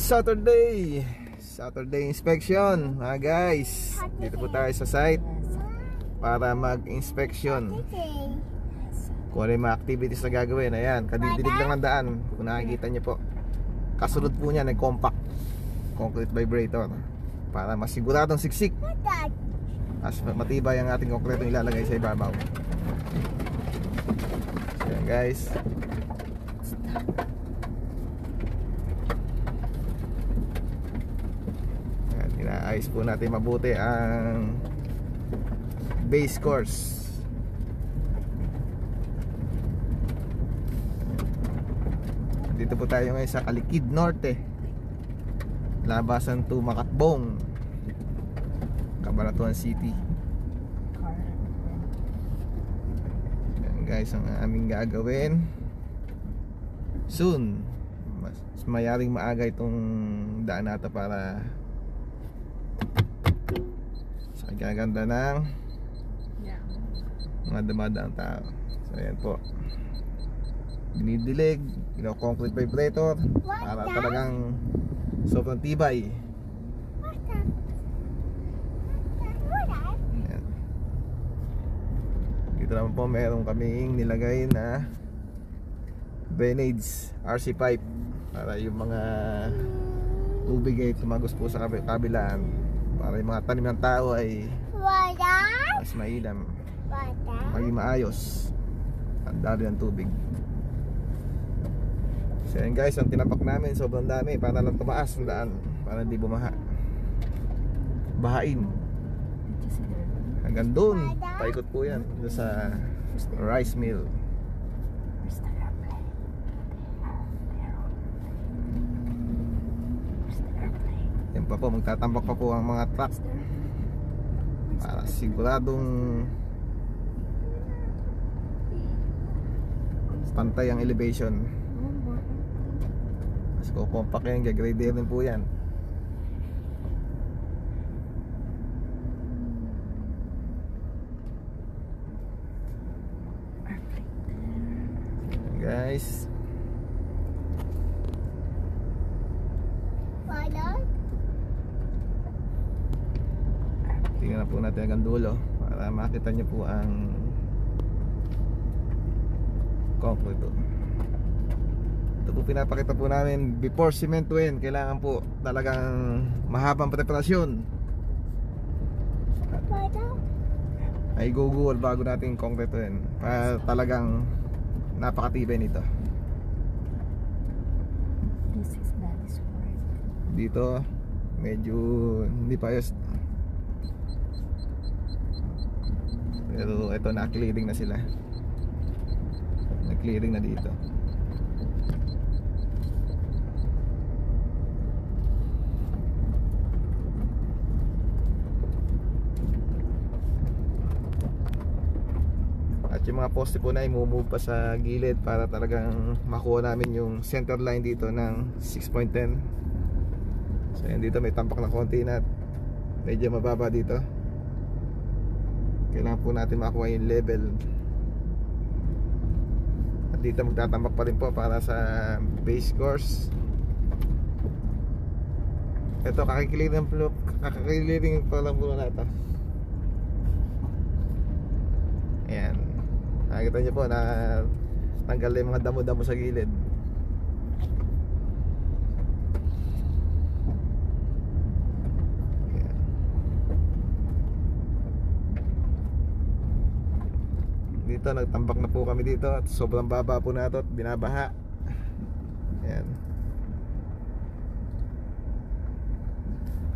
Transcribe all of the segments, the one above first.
Saturday inspection mga guys. Dito po tayo sa site para mag-inspection kung ano yung mga activities na gagawin. Ayan, kadidilig lang ang daan. Kung nakikita nyo po, kasunod po niya ng compact concrete vibrator para masiguradong siksik as matibay ang ating concrete ilalagay sa ibabaw. So ayan guys, inaayos po natin mabuti ang base course. Dito po tayo ngayon sa Kalikid Norte, labasan to Makatbong, Cabanatuan City. Yan guys ang aming gagawin soon. Mas mayaring maaga itong daan natin para sa gaganda ng mga dumadaang tao. So ayan po, dinidilig, concrete vibrator para talagang sobrang tibay. Ayan. Dito naman po meron kaming nilagay na drainage RC pipe para yung mga tubig ay tumagos po sa kabilaan, para yung mga tanim ng tao ay mas mainam, maging maayos ang dali ng tubig. So yan guys, ang tinapak namin sobrang dami para lang tumaas ang daan, para hindi bahain hanggang doon. Paikot po yan doon sa rice mill. Yan pa po, magtatambak pa po ang mga truck para siguradong pantay ang elevation. Mas compact yan, gagrade din po yan. Guys, tingnan na po natin hanggang dulo para makita nyo po ang concrete. Ito po pinapakita po namin before cementuin. Kailangan po talagang mahabang preparasyon ay gugugol bago natin concretein para talagang napakatibay nito. Dito medyo hindi pa ayos, pero ito na-clearing na sila. Na-clearing na dito. At yung mga poste po na i-move pa sa gilid para talagang makuha namin yung center line dito ng 6.10. So yan, dito may tampak ng konti na medyo mababa dito. Kailangan po natin makuha yung level. At dito magtatambak pa rin po para sa base course. Ito kakakiliring pa lang po na ito. Ayan, nakikita nyo po na tanggal yung mga damo-damo sa gilid. Dito nagtambak na po kami dito at sobrang baba po na ito at binabaha. Ayan.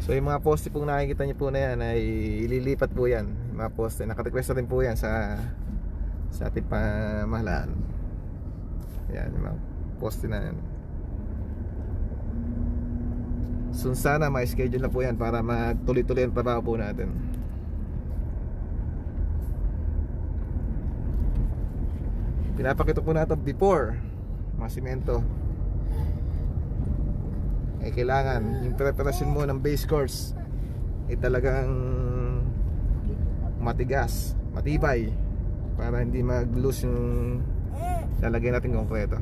So yung mga poste pong nakikita nyo po na yan ay ililipat po yan. Yung mga poste, nakarequest na rin po yan sa ating pamahalaan. Ayan, yung mga poste na yan. So sana ma-schedule na po yan para magtuloy-tuloy ang trabaho po natin. Pinapakita po natin before mga simento. Kailangan yung preparasyon mo ng base course ay talagang matigas, matibay, para hindi mag-loose yung lalagay natin konkreto.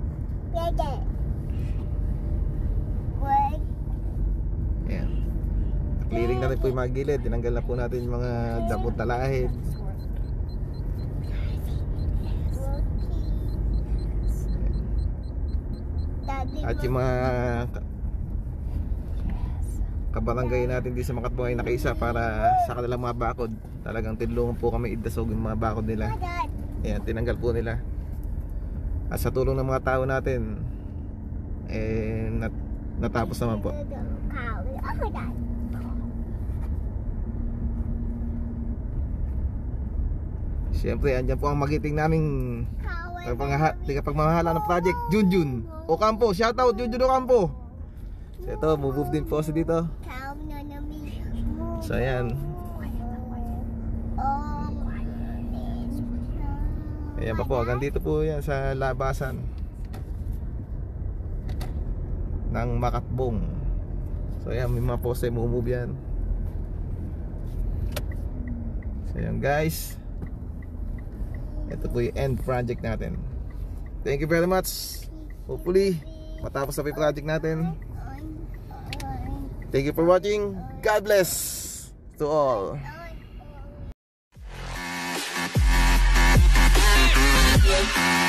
Ayan. Clearing na rin po yung mga gilid. Tinanggal na po natin yung mga dapot talahid. At yung mga kabarangay natin dito sa Makatbong ay nakaisa para sa kanilang mga bakod. Talagang tinulungan po kami idasog yung mga bakod nila. Ayan, tinanggal po nila. At sa tulong ng mga tao natin, natapos naman po. Siyempre, andyan po ang magiting naming pagmamahala ng project, Junjun Ocampo. Shoutout, Junjun Ocampo. So ito, move din po sa dito. So ayan. Ayan pa po, hanggang dito po yan sa labasan ng Makatbong. So ayan, may mga poste, move yan. So ayan guys, ito po yung end project natin. Thank you very much. Hopefully matapos na po yung project natin. Thank you for watching. God bless to all. Yeah.